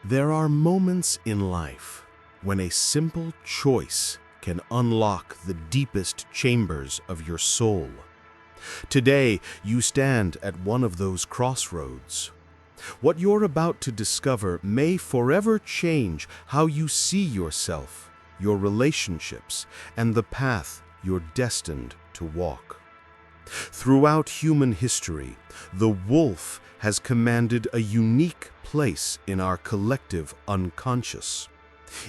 There are moments in life when a simple choice can unlock the deepest chambers of your soul. Today, you stand at one of those crossroads. What you're about to discover may forever change how you see yourself, your relationships, and the path you're destined to walk. Throughout human history, the wolf has commanded a unique place in our collective unconscious.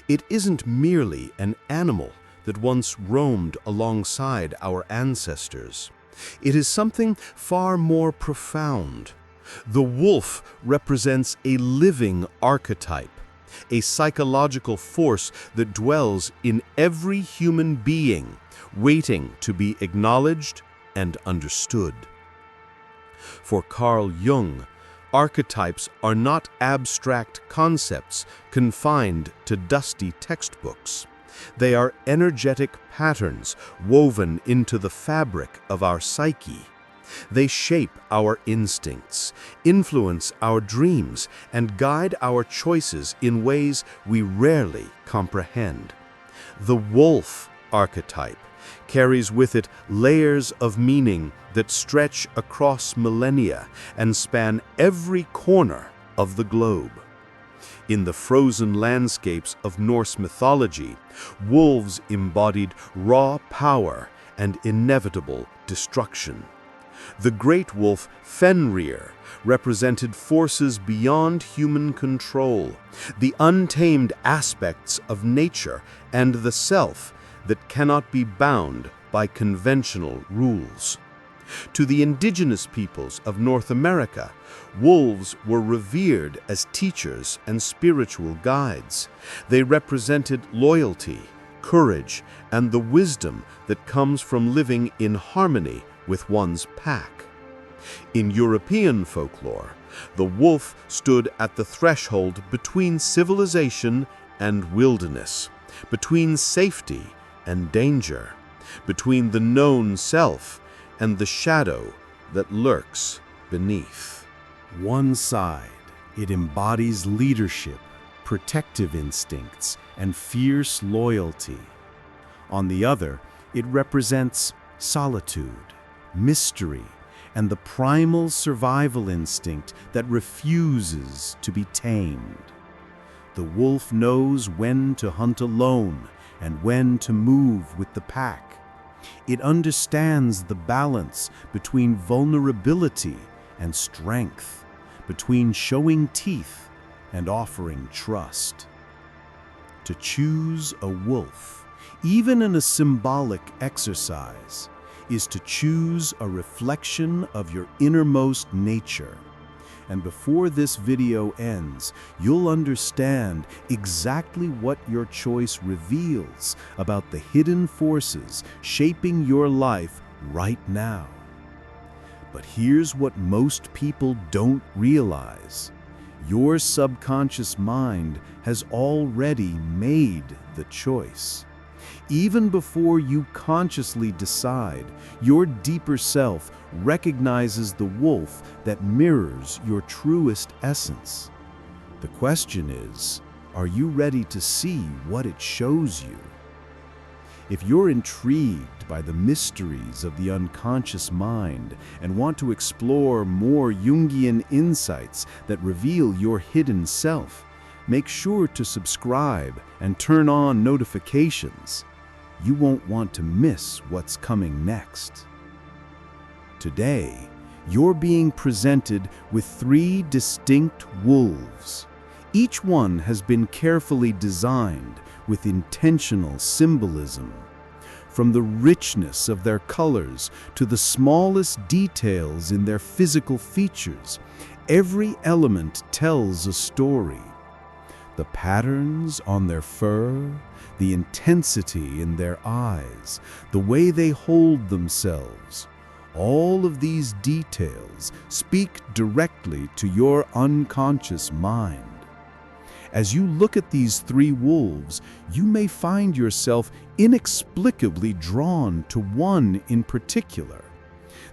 It isn't merely an animal that once roamed alongside our ancestors. It is something far more profound. The wolf represents a living archetype, a psychological force that dwells in every human being, waiting to be acknowledged and understood. For Carl Jung, archetypes are not abstract concepts confined to dusty textbooks. They are energetic patterns woven into the fabric of our psyche. They shape our instincts, influence our dreams, and guide our choices in ways we rarely comprehend. The wolf archetype carries with it layers of meaning that stretch across millennia and span every corner of the globe. In the frozen landscapes of Norse mythology, wolves embodied raw power and inevitable destruction. The great wolf Fenrir represented forces beyond human control, the untamed aspects of nature and the self that cannot be bound by conventional rules. To the indigenous peoples of North America, wolves were revered as teachers and spiritual guides. They represented loyalty, courage, and the wisdom that comes from living in harmony with one's pack. In European folklore, the wolf stood at the threshold between civilization and wilderness, between safety and danger, between the known self and the shadow that lurks beneath. One side, it embodies leadership, protective instincts, and fierce loyalty. On the other, it represents solitude, mystery, and the primal survival instinct that refuses to be tamed. The wolf knows when to hunt alone and when to move with the pack. It understands the balance between vulnerability and strength, between showing teeth and offering trust. To choose a wolf, even in a symbolic exercise, is to choose a reflection of your innermost nature. And before this video ends, you'll understand exactly what your choice reveals about the hidden forces shaping your life right now. But here's what most people don't realize. Your subconscious mind has already made the choice. Even before you consciously decide, your deeper self recognizes the wolf that mirrors your truest essence. The question is, are you ready to see what it shows you? If you're intrigued by the mysteries of the unconscious mind and want to explore more Jungian insights that reveal your hidden self, make sure to subscribe and turn on notifications. You won't want to miss what's coming next. Today, you're being presented with 3 distinct wolves. Each one has been carefully designed with intentional symbolism. From the richness of their colors to the smallest details in their physical features, every element tells a story. The patterns on their fur, the intensity in their eyes, the way they hold themselves, all of these details speak directly to your unconscious mind. As you look at these 3 wolves, you may find yourself inexplicably drawn to one in particular.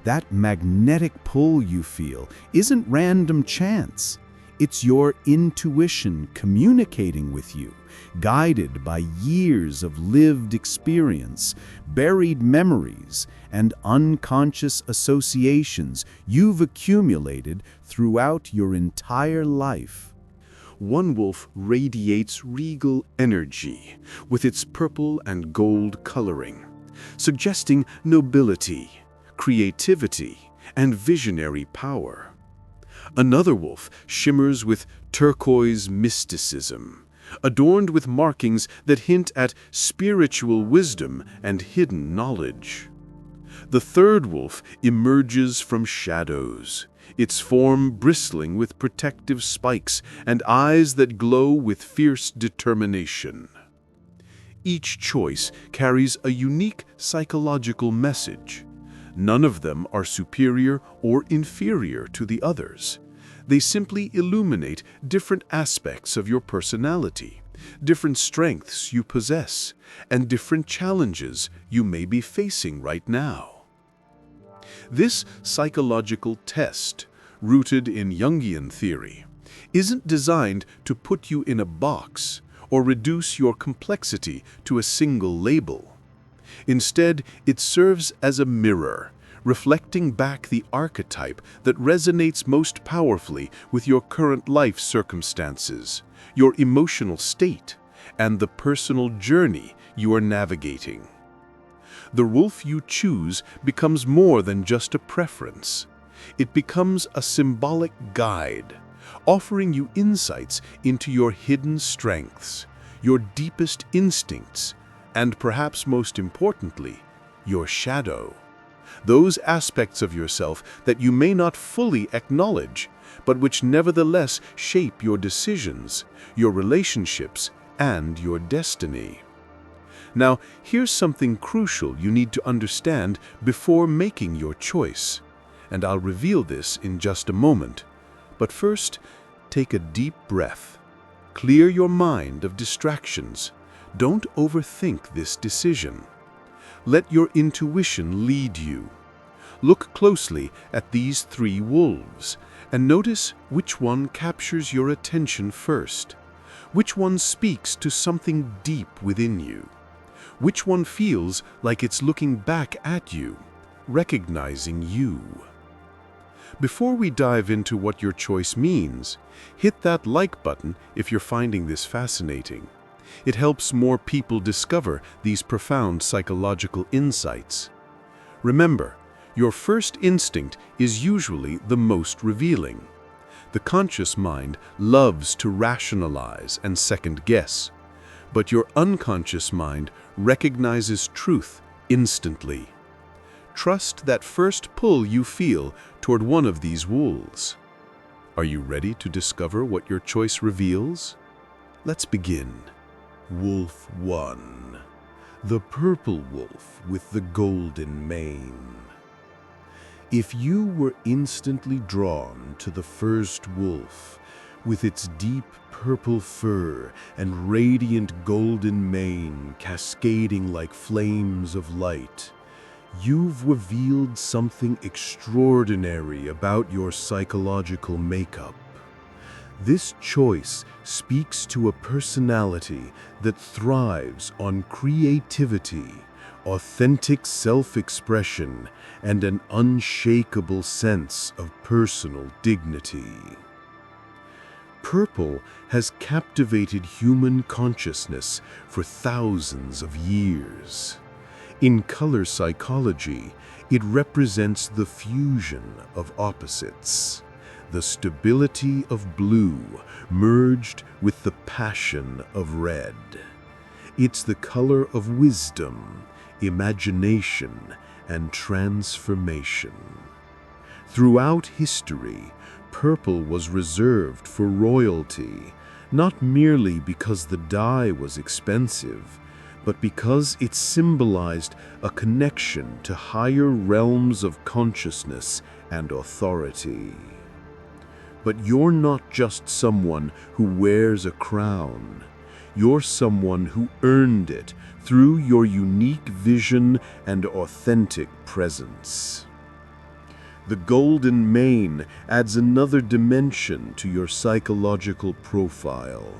That magnetic pull you feel isn't random chance. It's your intuition communicating with you, guided by years of lived experience, buried memories, and unconscious associations you've accumulated throughout your entire life. One wolf radiates regal energy with its purple and gold coloring, suggesting nobility, creativity, and visionary power. Another wolf shimmers with turquoise mysticism, adorned with markings that hint at spiritual wisdom and hidden knowledge. The third wolf emerges from shadows, its form bristling with protective spikes and eyes that glow with fierce determination. Each choice carries a unique psychological message. None of them are superior or inferior to the others. They simply illuminate different aspects of your personality, different strengths you possess, and different challenges you may be facing right now. This psychological test, rooted in Jungian theory, isn't designed to put you in a box or reduce your complexity to a single label. Instead, it serves as a mirror, reflecting back the archetype that resonates most powerfully with your current life circumstances, your emotional state, and the personal journey you are navigating. The wolf you choose becomes more than just a preference. It becomes a symbolic guide, offering you insights into your hidden strengths, your deepest instincts, and perhaps most importantly, your shadow. Those aspects of yourself that you may not fully acknowledge, but which nevertheless shape your decisions, your relationships, and your destiny. Now, here's something crucial you need to understand before making your choice, and I'll reveal this in just a moment. But first, take a deep breath. Clear your mind of distractions. Don't overthink this decision. Let your intuition lead you. Look closely at these three wolves and notice which one captures your attention first. Which one speaks to something deep within you? Which one feels like it's looking back at you, recognizing you? Before we dive into what your choice means, hit that like button if you're finding this fascinating. It helps more people discover these profound psychological insights. Remember, your first instinct is usually the most revealing. The conscious mind loves to rationalize and second-guess, but your unconscious mind recognizes truth instantly. Trust that first pull you feel toward one of these wolves. Are you ready to discover what your choice reveals? Let's begin. Wolf 1. The purple wolf with the golden mane. If you were instantly drawn to the first wolf, with its deep purple fur and radiant golden mane cascading like flames of light, you've revealed something extraordinary about your psychological makeup. This choice speaks to a personality that thrives on creativity, authentic self-expression, and an unshakable sense of personal dignity. Purple has captivated human consciousness for thousands of years. In color psychology, it represents the fusion of opposites, the stability of blue merged with the passion of red. It's the color of wisdom, imagination, and transformation. Throughout history, purple was reserved for royalty, not merely because the dye was expensive, but because it symbolized a connection to higher realms of consciousness and authority. But you're not just someone who wears a crown. You're someone who earned it through your unique vision and authentic presence. The golden mane adds another dimension to your psychological profile.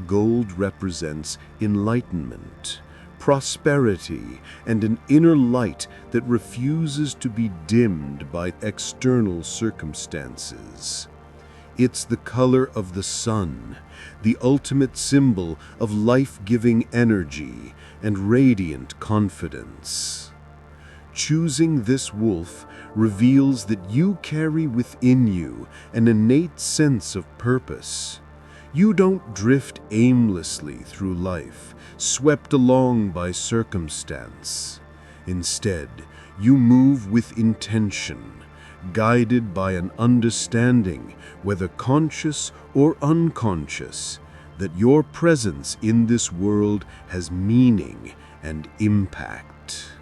Gold represents enlightenment, prosperity, and an inner light that refuses to be dimmed by external circumstances. It's the color of the sun, the ultimate symbol of life-giving energy and radiant confidence. Choosing this wolf reveals that you carry within you an innate sense of purpose. You don't drift aimlessly through life, swept along by circumstance. Instead, you move with intention, guided by an understanding, whether conscious or unconscious, that your presence in this world has meaning and impact.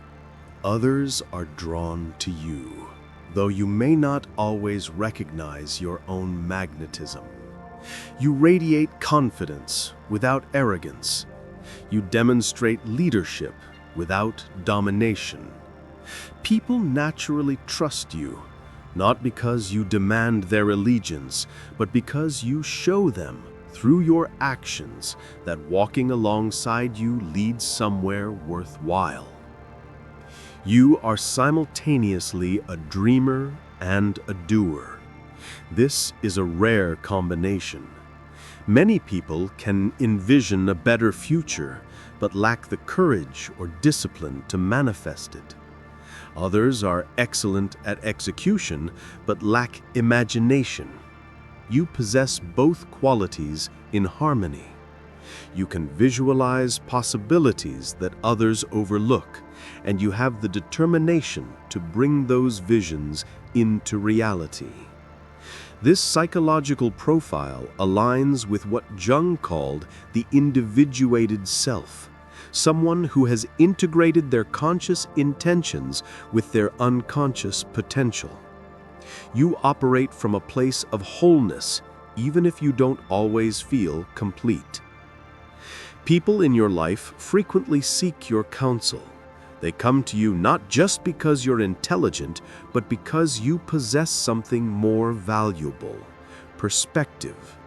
Others are drawn to you, though you may not always recognize your own magnetism. You radiate confidence without arrogance. You demonstrate leadership without domination. People naturally trust you, not because you demand their allegiance, but because you show them through your actions that walking alongside you leads somewhere worthwhile. You are simultaneously a dreamer and a doer. This is a rare combination. Many people can envision a better future, but lack the courage or discipline to manifest it. Others are excellent at execution, but lack imagination. You possess both qualities in harmony. You can visualize possibilities that others overlook, and you have the determination to bring those visions into reality. This psychological profile aligns with what Jung called the individuated self, someone who has integrated their conscious intentions with their unconscious potential. You operate from a place of wholeness, even if you don't always feel complete. People in your life frequently seek your counsel. They come to you not just because you're intelligent, but because you possess something more valuable: perspective.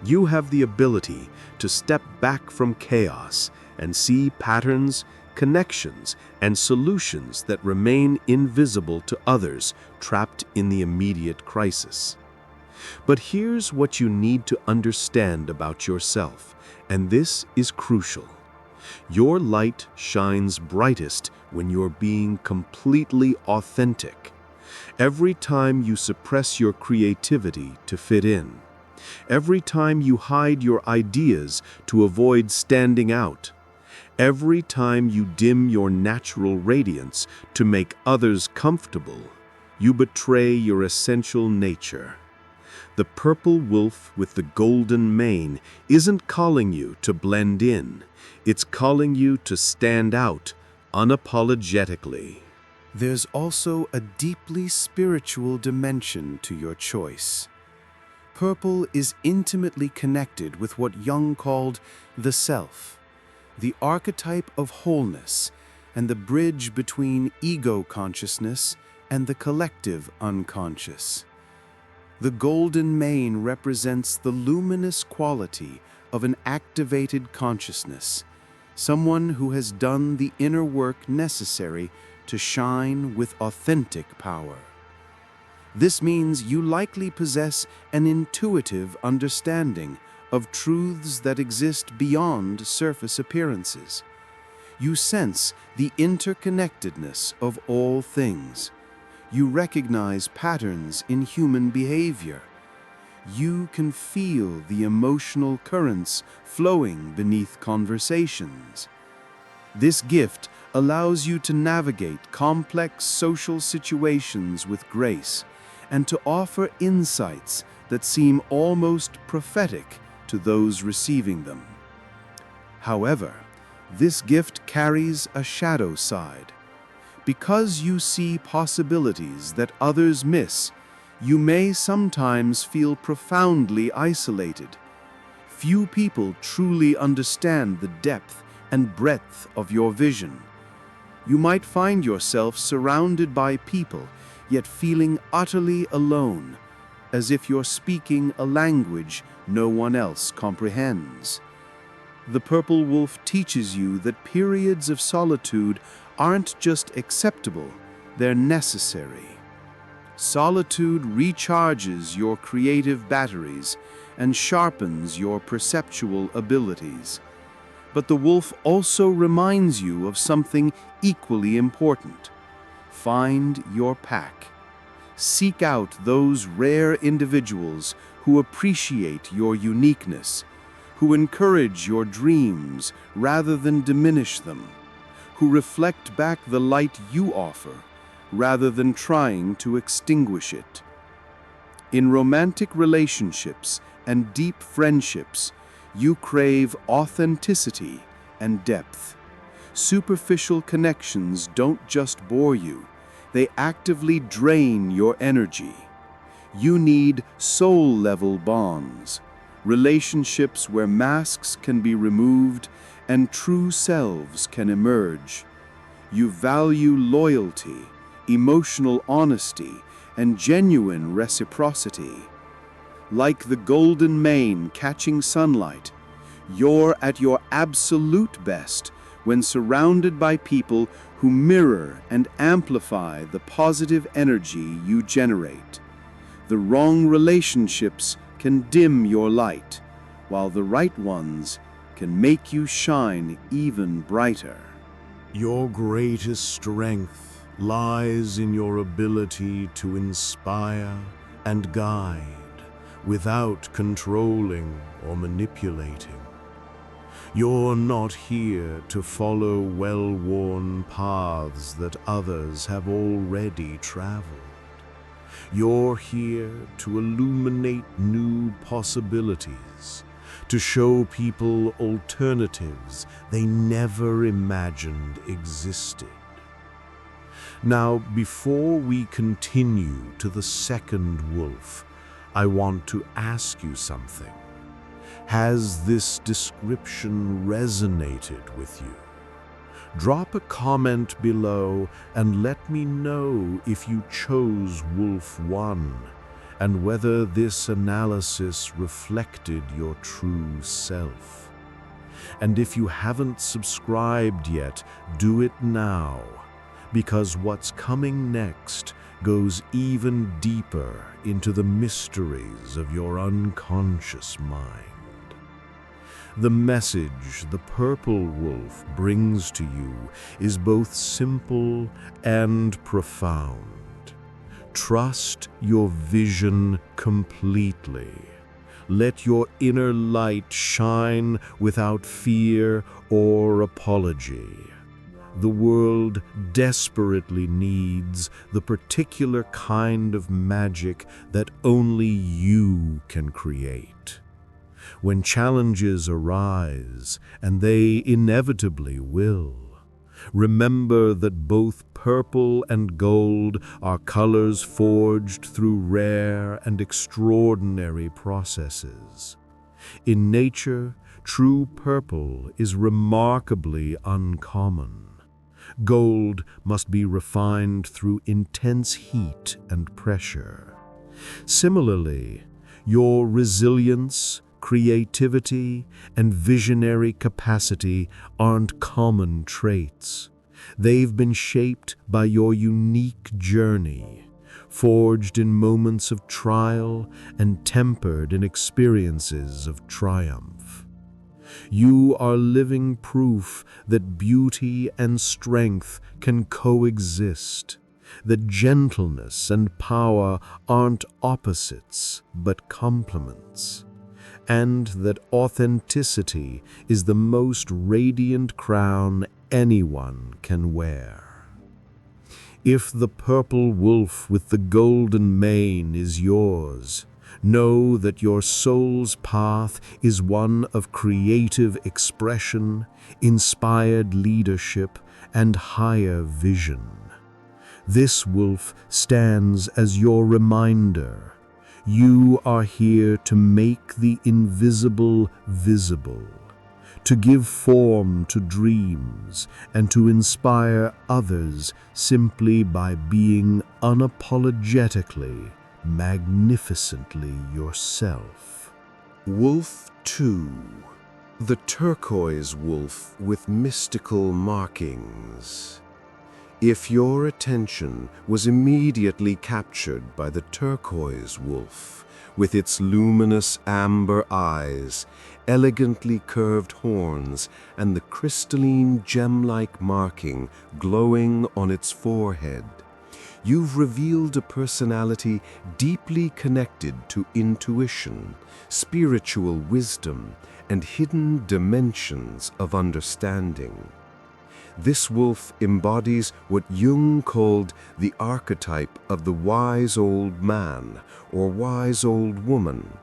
You have the ability to step back from chaos and see patterns, connections, and solutions that remain invisible to others trapped in the immediate crisis. But here's what you need to understand about yourself, and this is crucial. Your light shines brightest when you're being completely authentic. Every time you suppress your creativity to fit in, every time you hide your ideas to avoid standing out, every time you dim your natural radiance to make others comfortable, you betray your essential nature. The purple wolf with the golden mane isn't calling you to blend in. It's calling you to stand out unapologetically. There's also a deeply spiritual dimension to your choice. Purple is intimately connected with what Jung called the self, the archetype of wholeness, and the bridge between ego consciousness and the collective unconscious. The golden mane represents the luminous quality of an activated consciousness, someone who has done the inner work necessary to shine with authentic power. This means you likely possess an intuitive understanding of truths that exist beyond surface appearances. You sense the interconnectedness of all things. You recognize patterns in human behavior. You can feel the emotional currents flowing beneath conversations. This gift allows you to navigate complex social situations with grace and to offer insights that seem almost prophetic to those receiving them. However, this gift carries a shadow side. Because you see possibilities that others miss, you may sometimes feel profoundly isolated. Few people truly understand the depth and breadth of your vision. You might find yourself surrounded by people, yet feeling utterly alone, as if you're speaking a language no one else comprehends. The purple wolf teaches you that periods of solitude aren't just acceptable, they're necessary. Solitude recharges your creative batteries and sharpens your perceptual abilities. But the wolf also reminds you of something equally important. Find your pack. Seek out those rare individuals who appreciate your uniqueness, who encourage your dreams rather than diminish them, who reflect back the light you offer rather than trying to extinguish it. In romantic relationships and deep friendships, you crave authenticity and depth. Superficial connections don't just bore you, they actively drain your energy. You need soul-level bonds, relationships where masks can be removed and true selves can emerge. You value loyalty, emotional honesty, and genuine reciprocity. Like the golden mane catching sunlight, you're at your absolute best when surrounded by people who mirror and amplify the positive energy you generate. The wrong relationships can dim your light, while the right ones can make you shine even brighter. Your greatest strength lies in your ability to inspire and guide without controlling or manipulating. You're not here to follow well-worn paths that others have already traveled. You're here to illuminate new possibilities, to show people alternatives they never imagined existed. Now, before we continue to the second wolf, I want to ask you something. Has this description resonated with you? Drop a comment below and let me know if you chose Wolf 1 and whether this analysis reflected your true self. And if you haven't subscribed yet, do it now, because what's coming next goes even deeper into the mysteries of your unconscious mind. The message the purple wolf brings to you is both simple and profound. Trust your vision completely. Let your inner light shine without fear or apology. The world desperately needs the particular kind of magic that only you can create. When challenges arise, and they inevitably will, remember that both purple and gold are colors forged through rare and extraordinary processes. In nature, true purple is remarkably uncommon. Gold must be refined through intense heat and pressure. Similarly, your resilience, creativity, and visionary capacity aren't common traits. They've been shaped by your unique journey, forged in moments of trial and tempered in experiences of triumph. You are living proof that beauty and strength can coexist, that gentleness and power aren't opposites but complements, and that authenticity is the most radiant crown anyone can wear. If the purple wolf with the golden mane is yours, know that your soul's path is one of creative expression, inspired leadership, and higher vision. This wolf stands as your reminder. You are here to make the invisible visible, to give form to dreams, and to inspire others simply by being unapologetically, magnificently yourself. Wolf 2. The turquoise wolf with mystical markings. If your attention was immediately captured by the turquoise wolf, with its luminous amber eyes, elegantly curved horns, and the crystalline gem-like marking glowing on its forehead, you've revealed a personality deeply connected to intuition, spiritual wisdom, and hidden dimensions of understanding. This wolf embodies what Jung called the archetype of the wise old man or wise old woman,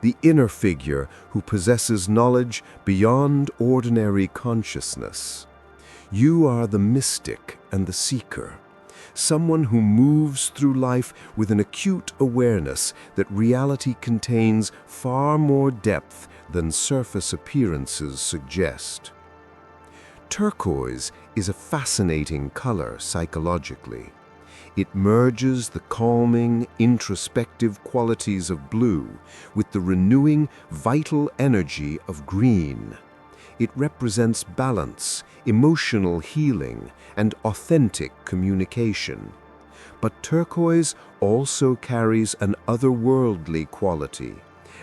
the inner figure who possesses knowledge beyond ordinary consciousness. You are the mystic and the seeker, someone who moves through life with an acute awareness that reality contains far more depth than surface appearances suggest. Turquoise is a fascinating color psychologically. It merges the calming, introspective qualities of blue with the renewing, vital energy of green. It represents balance, emotional healing, and authentic communication. But turquoise also carries an otherworldly quality,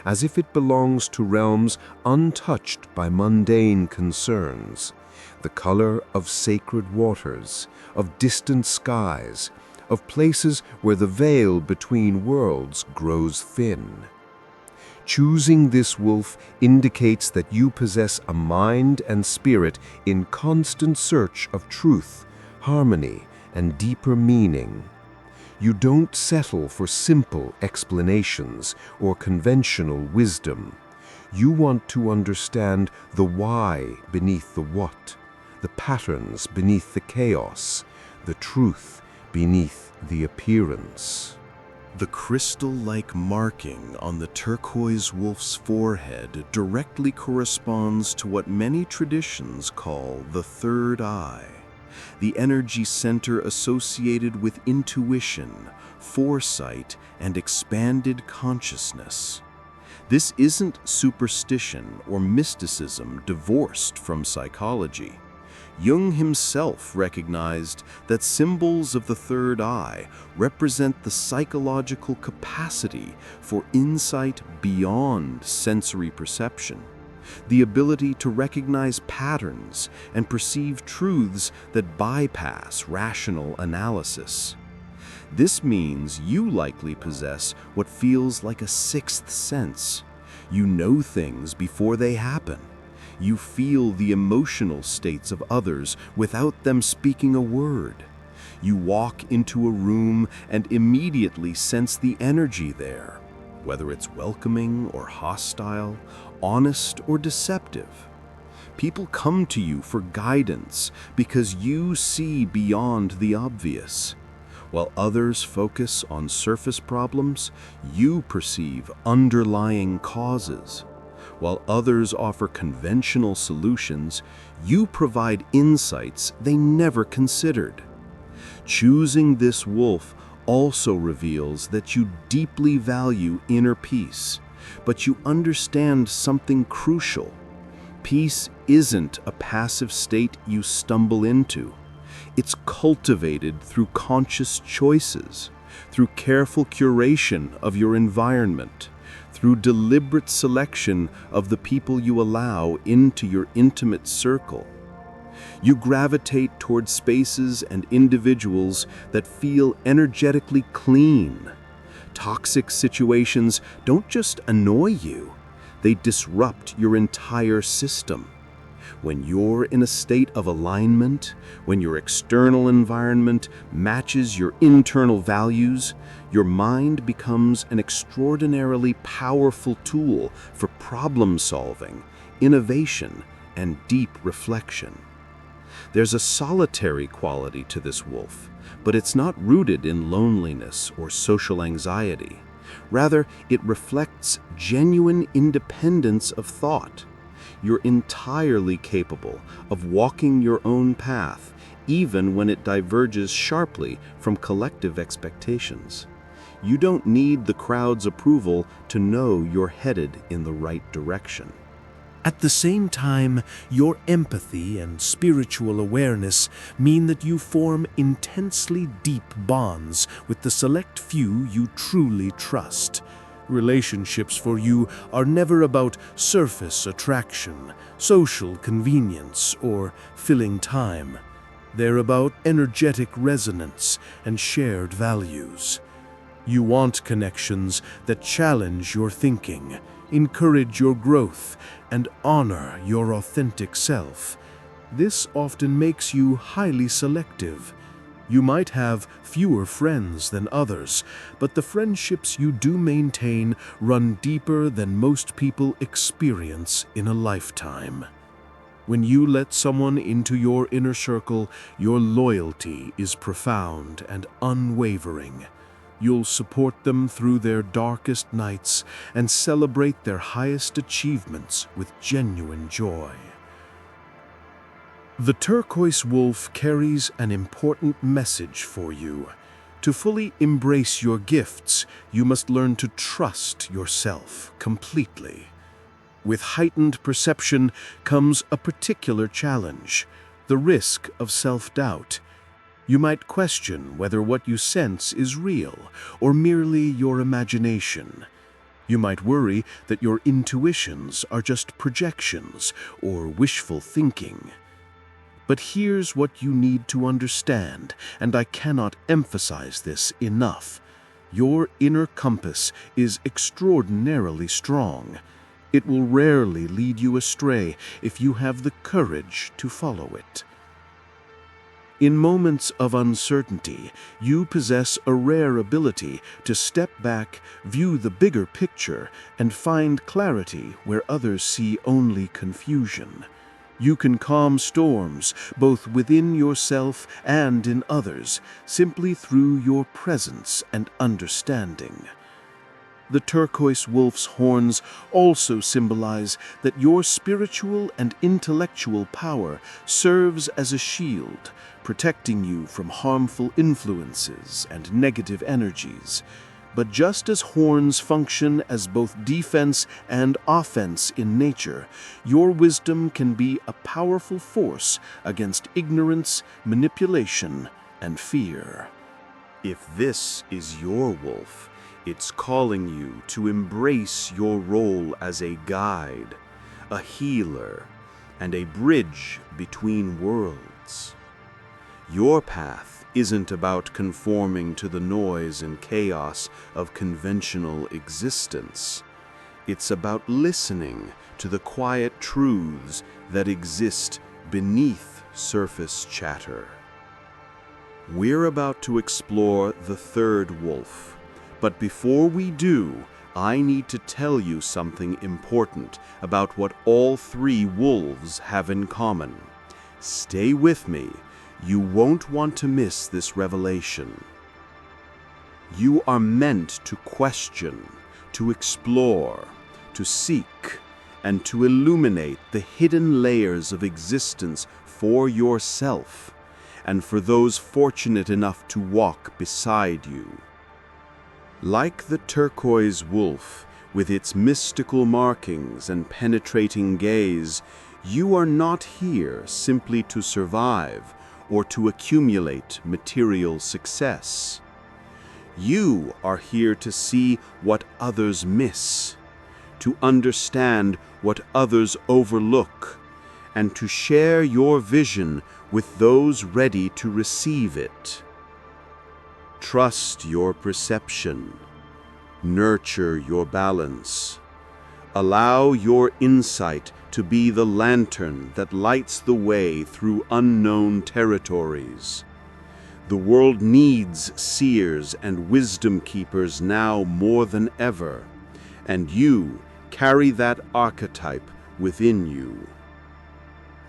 as if it belongs to realms untouched by mundane concerns. The color of sacred waters, of distant skies, of places where the veil between worlds grows thin. Choosing this wolf indicates that you possess a mind and spirit in constant search of truth, harmony, and deeper meaning. You don't settle for simple explanations or conventional wisdom. You want to understand the why beneath the what, the patterns beneath the chaos, the truth beneath the appearance. The crystal-like marking on the turquoise wolf's forehead directly corresponds to what many traditions call the third eye, the energy center associated with intuition, foresight, and expanded consciousness. This isn't superstition or mysticism divorced from psychology. Jung himself recognized that symbols of the third eye represent the psychological capacity for insight beyond sensory perception, the ability to recognize patterns and perceive truths that bypass rational analysis. This means you likely possess what feels like a sixth sense. You know things before they happen. You feel the emotional states of others without them speaking a word. You walk into a room and immediately sense the energy there, whether it's welcoming or hostile, honest or deceptive. People come to you for guidance because you see beyond the obvious. While others focus on surface problems, you perceive underlying causes. While others offer conventional solutions, you provide insights they never considered. Choosing this wolf also reveals that you deeply value inner peace, but you understand something crucial. Peace isn't a passive state you stumble into. It's cultivated through conscious choices, through careful curation of your environment, through deliberate selection of the people you allow into your intimate circle. You gravitate toward spaces and individuals that feel energetically clean. Toxic situations don't just annoy you, they disrupt your entire system. When you're in a state of alignment, when your external environment matches your internal values, your mind becomes an extraordinarily powerful tool for problem solving, innovation, and deep reflection. There's a solitary quality to this wolf, but it's not rooted in loneliness or social anxiety. Rather, it reflects genuine independence of thought. you're entirely capable of walking your own path, even when it diverges sharply from collective expectations. You don't need the crowd's approval to know you're headed in the right direction. At the same time, your empathy and spiritual awareness mean that you form intensely deep bonds with the select few you truly trust. Relationships for you are never about surface attraction, social convenience, or filling time. They're about energetic resonance and shared values. You want connections that challenge your thinking, encourage your growth, and honor your authentic self. This often makes you highly selective. You might have fewer friends than others, but the friendships you do maintain run deeper than most people experience in a lifetime. When you let someone into your inner circle, your loyalty is profound and unwavering. You'll support them through their darkest nights and celebrate their highest achievements with genuine joy. The turquoise wolf carries an important message for you. To fully embrace your gifts, you must learn to trust yourself completely. With heightened perception comes a particular challenge, the risk of self-doubt. You might question whether what you sense is real or merely your imagination. You might worry that your intuitions are just projections or wishful thinking. But here's what you need to understand, and I cannot emphasize this enough. Your inner compass is extraordinarily strong. It will rarely lead you astray if you have the courage to follow it. In moments of uncertainty, you possess a rare ability to step back, view the bigger picture, and find clarity where others see only confusion. You can calm storms, both within yourself and in others, simply through your presence and understanding. The turquoise wolf's horns also symbolize that your spiritual and intellectual power serves as a shield, protecting you from harmful influences and negative energies. But just as horns function as both defense and offense in nature, your wisdom can be a powerful force against ignorance, manipulation, and fear. If this is your wolf, it's calling you to embrace your role as a guide, a healer, and a bridge between worlds. Your path isn't about conforming to the noise and chaos of conventional existence. It's about listening to the quiet truths that exist beneath surface chatter. We're about to explore the third wolf, but before we do, I need to tell you something important about what all three wolves have in common. Stay with me. You won't want to miss this revelation. You are meant to question, to explore, to seek, and to illuminate the hidden layers of existence for yourself and for those fortunate enough to walk beside you. Like the turquoise wolf, with its mystical markings and penetrating gaze, you are not here simply to survive or to accumulate material success. You are here to see what others miss, to understand what others overlook, and to share your vision with those ready to receive it. Trust your perception. Nurture your balance. Allow your insight to be the lantern that lights the way through unknown territories. The world needs seers and wisdom keepers now more than ever, and you carry that archetype within you.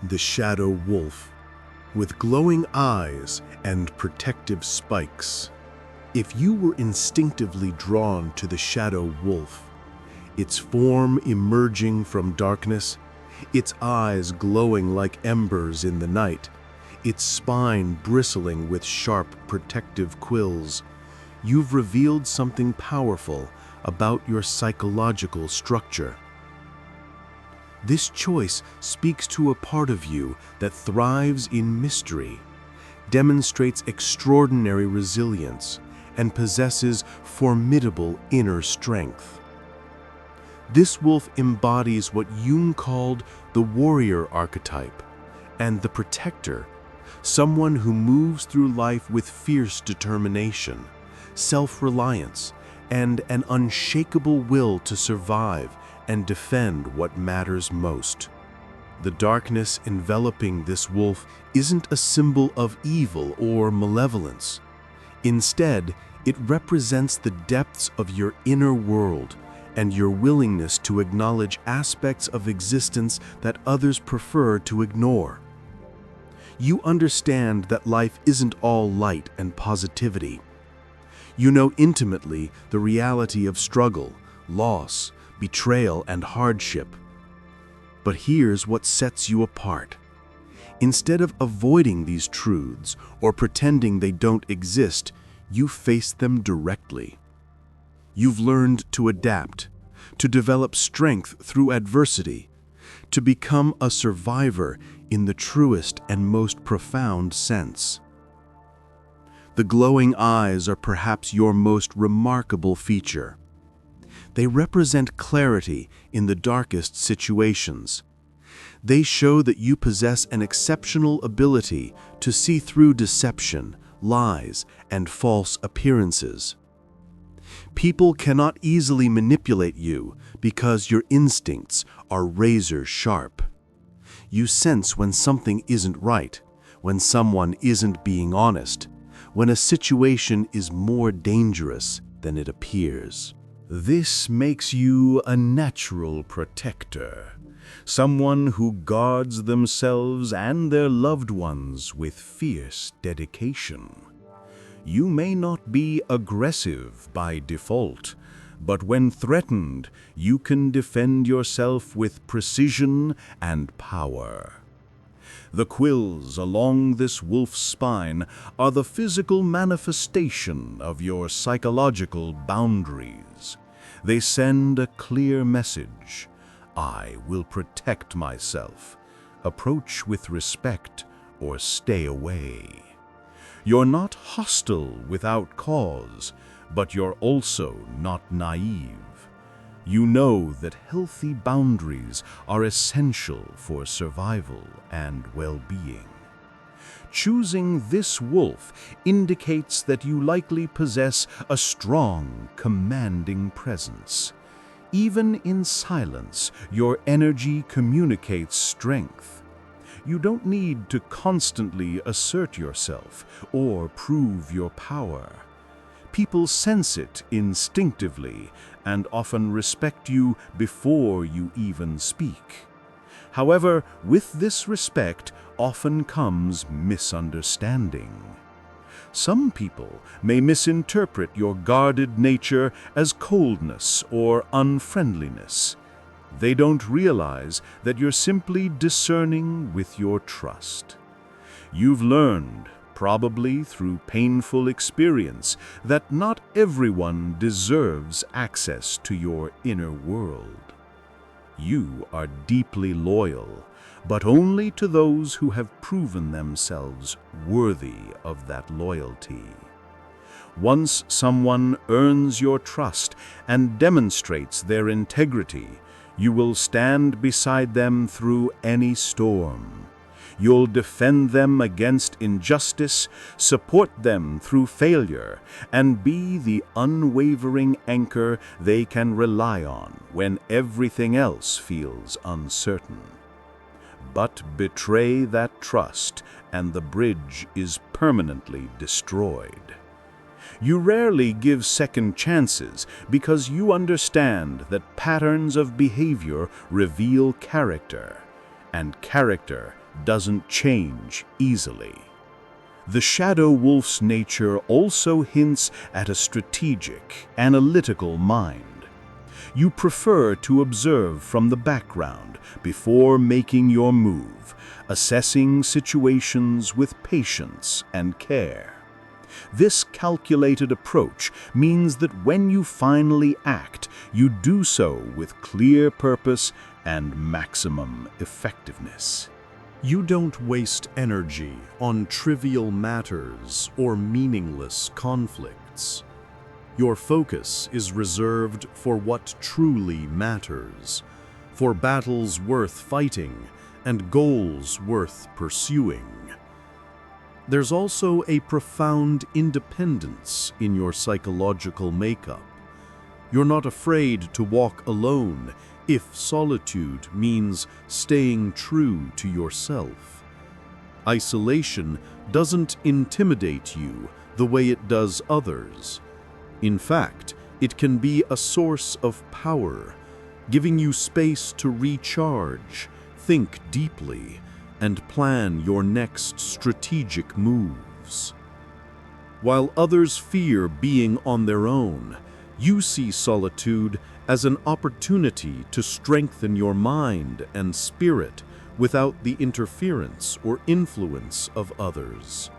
The shadow wolf, with glowing eyes and protective spikes. If you were instinctively drawn to the shadow wolf, its form emerging from darkness, its eyes glowing like embers in the night, its spine bristling with sharp protective quills. You've revealed something powerful about your psychological structure. This choice speaks to a part of you that thrives in mystery, demonstrates extraordinary resilience, and possesses formidable inner strength. This wolf embodies what Jung called the warrior archetype and the protector, someone who moves through life with fierce determination, self-reliance, and an unshakable will to survive and defend what matters most. The darkness enveloping this wolf isn't a symbol of evil or malevolence. Instead, it represents the depths of your inner world and your willingness to acknowledge aspects of existence that others prefer to ignore. You understand that life isn't all light and positivity. You know intimately the reality of struggle, loss, betrayal, and hardship. But here's what sets you apart. Instead of avoiding these truths or pretending they don't exist, you face them directly. You've learned to adapt, to develop strength through adversity, to become a survivor in the truest and most profound sense. The glowing eyes are perhaps your most remarkable feature. They represent clarity in the darkest situations. They show that you possess an exceptional ability to see through deception, lies, and false appearances. People cannot easily manipulate you because your instincts are razor sharp. You sense when something isn't right, when someone isn't being honest, when a situation is more dangerous than it appears. This makes you a natural protector, someone who guards themselves and their loved ones with fierce dedication. You may not be aggressive by default, but when threatened, you can defend yourself with precision and power. The quills along this wolf's spine are the physical manifestation of your psychological boundaries. They send a clear message: I will protect myself. Approach with respect or stay away. You're not hostile without cause, but you're also not naive. You know that healthy boundaries are essential for survival and well-being. Choosing this wolf indicates that you likely possess a strong, commanding presence. Even in silence, your energy communicates strength. You don't need to constantly assert yourself or prove your power. People sense it instinctively and often respect you before you even speak. However, with this respect often comes misunderstanding. Some people may misinterpret your guarded nature as coldness or unfriendliness. They don't realize that you're simply discerning with your trust. You've learned, probably through painful experience, that not everyone deserves access to your inner world. You are deeply loyal, but only to those who have proven themselves worthy of that loyalty. Once someone earns your trust and demonstrates their integrity, you will stand beside them through any storm. You'll defend them against injustice, support them through failure, and be the unwavering anchor they can rely on when everything else feels uncertain. But betray that trust, and the bridge is permanently destroyed. You rarely give second chances because you understand that patterns of behavior reveal character, and character doesn't change easily. The shadow wolf's nature also hints at a strategic, analytical mind. you prefer to observe from the background before making your move, assessing situations with patience and care. This calculated approach means that when you finally act, you do so with clear purpose and maximum effectiveness. You don't waste energy on trivial matters or meaningless conflicts. Your focus is reserved for what truly matters, for battles worth fighting and goals worth pursuing. There's also a profound independence in your psychological makeup. You're not afraid to walk alone if solitude means staying true to yourself. Isolation doesn't intimidate you the way it does others. In fact, it can be a source of power, giving you space to recharge, think deeply, and plan your next strategic moves. While others fear being on their own, you see solitude as an opportunity to strengthen your mind and spirit without the interference or influence of others.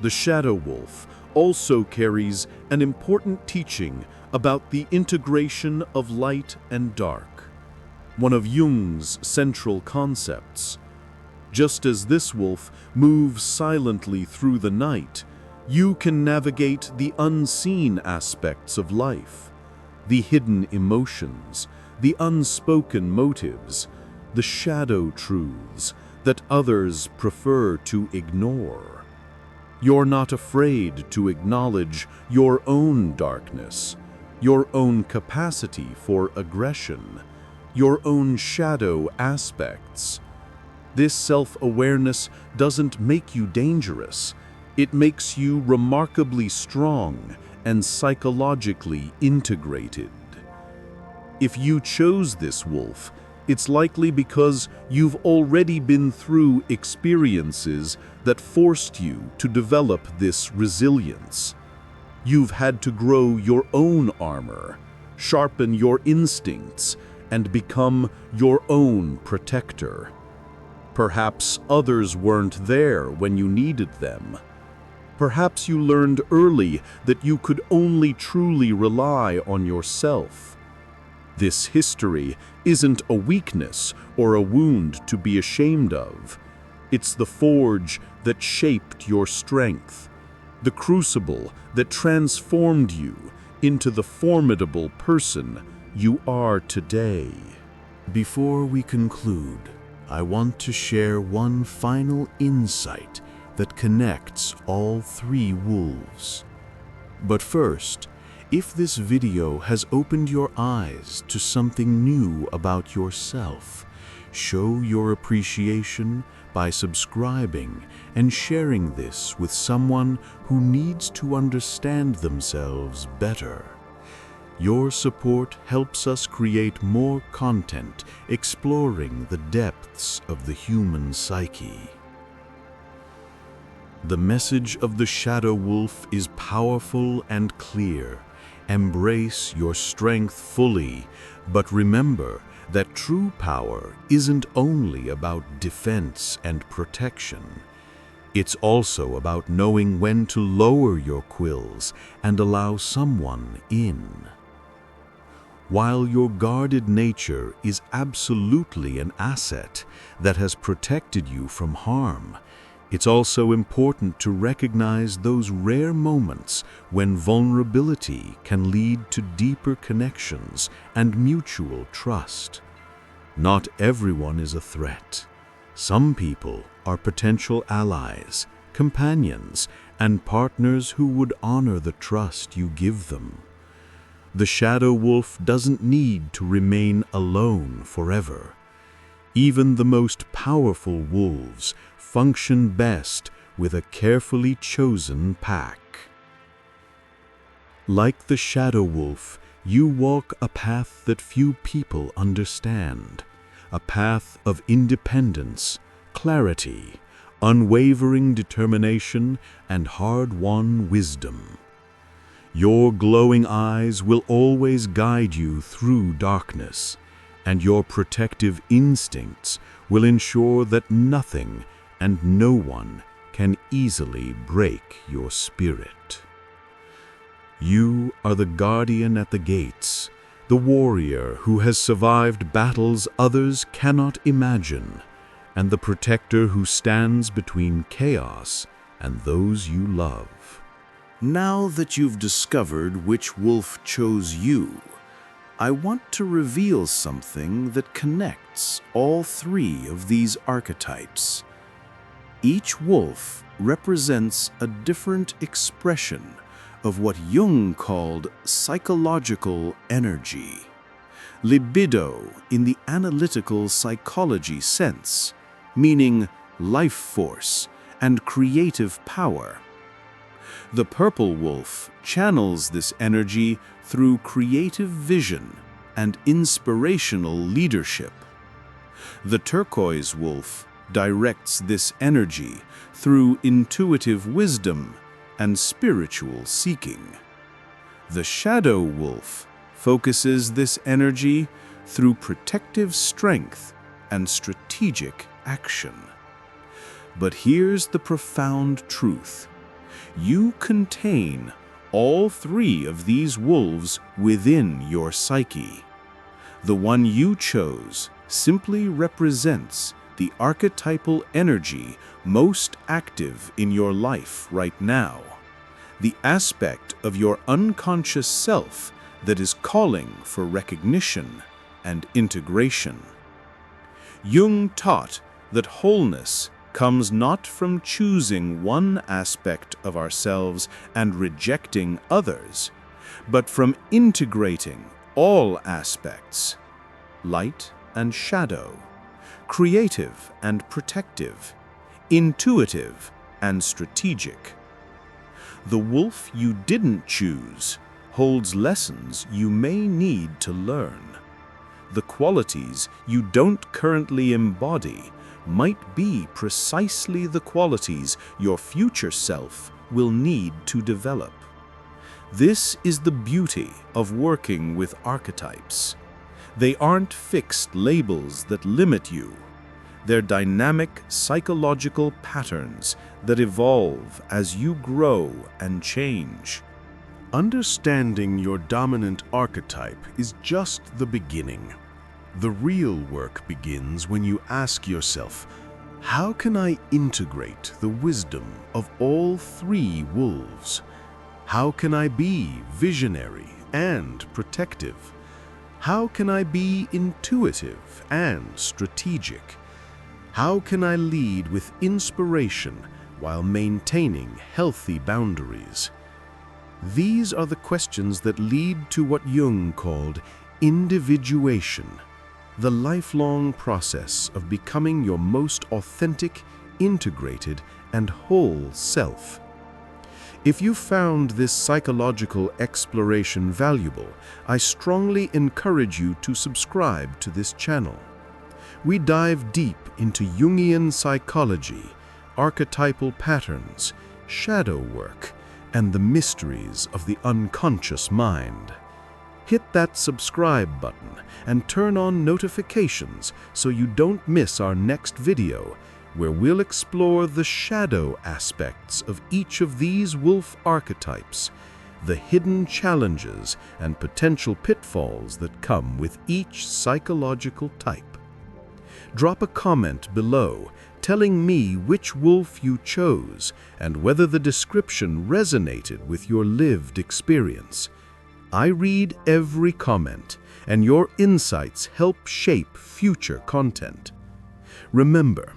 The shadow wolf also carries an important teaching about the integration of light and dark, one of Jung's central concepts. Just as this wolf moves silently through the night, you can navigate the unseen aspects of life, the hidden emotions, the unspoken motives, the shadow truths that others prefer to ignore. You're not afraid to acknowledge your own darkness, your own capacity for aggression, your own shadow aspects. This self-awareness doesn't make you dangerous. It makes you remarkably strong and psychologically integrated. If you chose this wolf, it's likely because you've already been through experiences that forced you to develop this resilience. You've had to grow your own armor, sharpen your instincts, and become your own protector. Perhaps others weren't there when you needed them. Perhaps you learned early that you could only truly rely on yourself. This history isn't a weakness or a wound to be ashamed of. It's the forge that shaped your strength, the crucible that transformed you into the formidable person you are today. Before we conclude, I want to share one final insight that connects all three wolves. But first, if this video has opened your eyes to something new about yourself, show your appreciation by subscribing and sharing this with someone who needs to understand themselves better. Your support helps us create more content exploring the depths of the human psyche. The message of the shadow wolf is powerful and clear. Embrace your strength fully, but remember that true power isn't only about defense and protection. It's also about knowing when to lower your quills and allow someone in. While your guarded nature is absolutely an asset that has protected you from harm, it's also important to recognize those rare moments when vulnerability can lead to deeper connections and mutual trust. Not everyone is a threat. Some people are potential allies, companions, and partners who would honor the trust you give them. The shadow wolf doesn't need to remain alone forever. Even the most powerful wolves function best with a carefully chosen pack. Like the shadow wolf, you walk a path that few people understand, a path of independence, clarity, unwavering determination, and hard-won wisdom. Your glowing eyes will always guide you through darkness, and your protective instincts will ensure that nothing and no one can easily break your spirit. You are the guardian at the gates, the warrior who has survived battles others cannot imagine, and the protector who stands between chaos and those you love. Now that you've discovered which wolf chose you, I want to reveal something that connects all three of these archetypes. Each wolf represents a different expression of what Jung called psychological energy. Libido in the analytical psychology sense, meaning life force and creative power. The purple wolf channels this energy through creative vision and inspirational leadership. The turquoise wolf directs this energy through intuitive wisdom and spiritual seeking. The shadow wolf focuses this energy through protective strength and strategic action. But here's the profound truth. You contain all three of these wolves within your psyche. The one you chose simply represents the archetypal energy most active in your life right now, the aspect of your unconscious self that is calling for recognition and integration. Jung taught that wholeness comes not from choosing one aspect of ourselves and rejecting others, but from integrating all aspects, light and shadow, creative and protective, intuitive and strategic. The wolf you didn't choose holds lessons you may need to learn. The qualities you don't currently embody might be precisely the qualities your future self will need to develop. This is the beauty of working with archetypes. They aren't fixed labels that limit you. They're dynamic psychological patterns that evolve as you grow and change. Understanding your dominant archetype is just the beginning. The real work begins when you ask yourself, how can I integrate the wisdom of all three wolves? How can I be visionary and protective? How can I be intuitive and strategic? How can I lead with inspiration while maintaining healthy boundaries? These are the questions that lead to what Jung called individuation, the lifelong process of becoming your most authentic, integrated, and whole self. If you found this psychological exploration valuable, I strongly encourage you to subscribe to this channel. We dive deep into Jungian psychology, archetypal patterns, shadow work, and the mysteries of the unconscious mind. Hit that subscribe button and turn on notifications so you don't miss our next video, where we'll explore the shadow aspects of each of these wolf archetypes, the hidden challenges and potential pitfalls that come with each psychological type. Drop a comment below telling me which wolf you chose and whether the description resonated with your lived experience. I read every comment, and your insights help shape future content. Remember,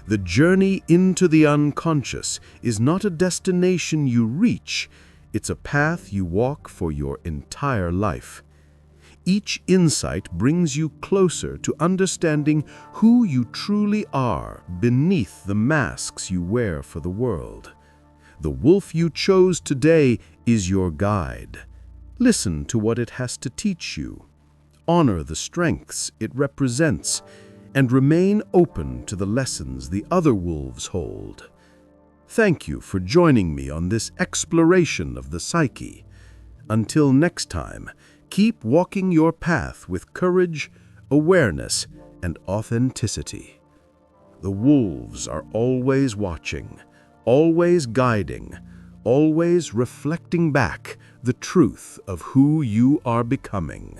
the journey into the unconscious is not a destination you reach, it's a path you walk for your entire life. Each insight brings you closer to understanding who you truly are beneath the masks you wear for the world. The wolf you chose today is your guide. Listen to what it has to teach you. Honor the strengths it represents, and remain open to the lessons the other wolves hold. Thank you for joining me on this exploration of the psyche. Until next time, keep walking your path with courage, awareness, and authenticity. The wolves are always watching, always guiding, always reflecting back the truth of who you are becoming.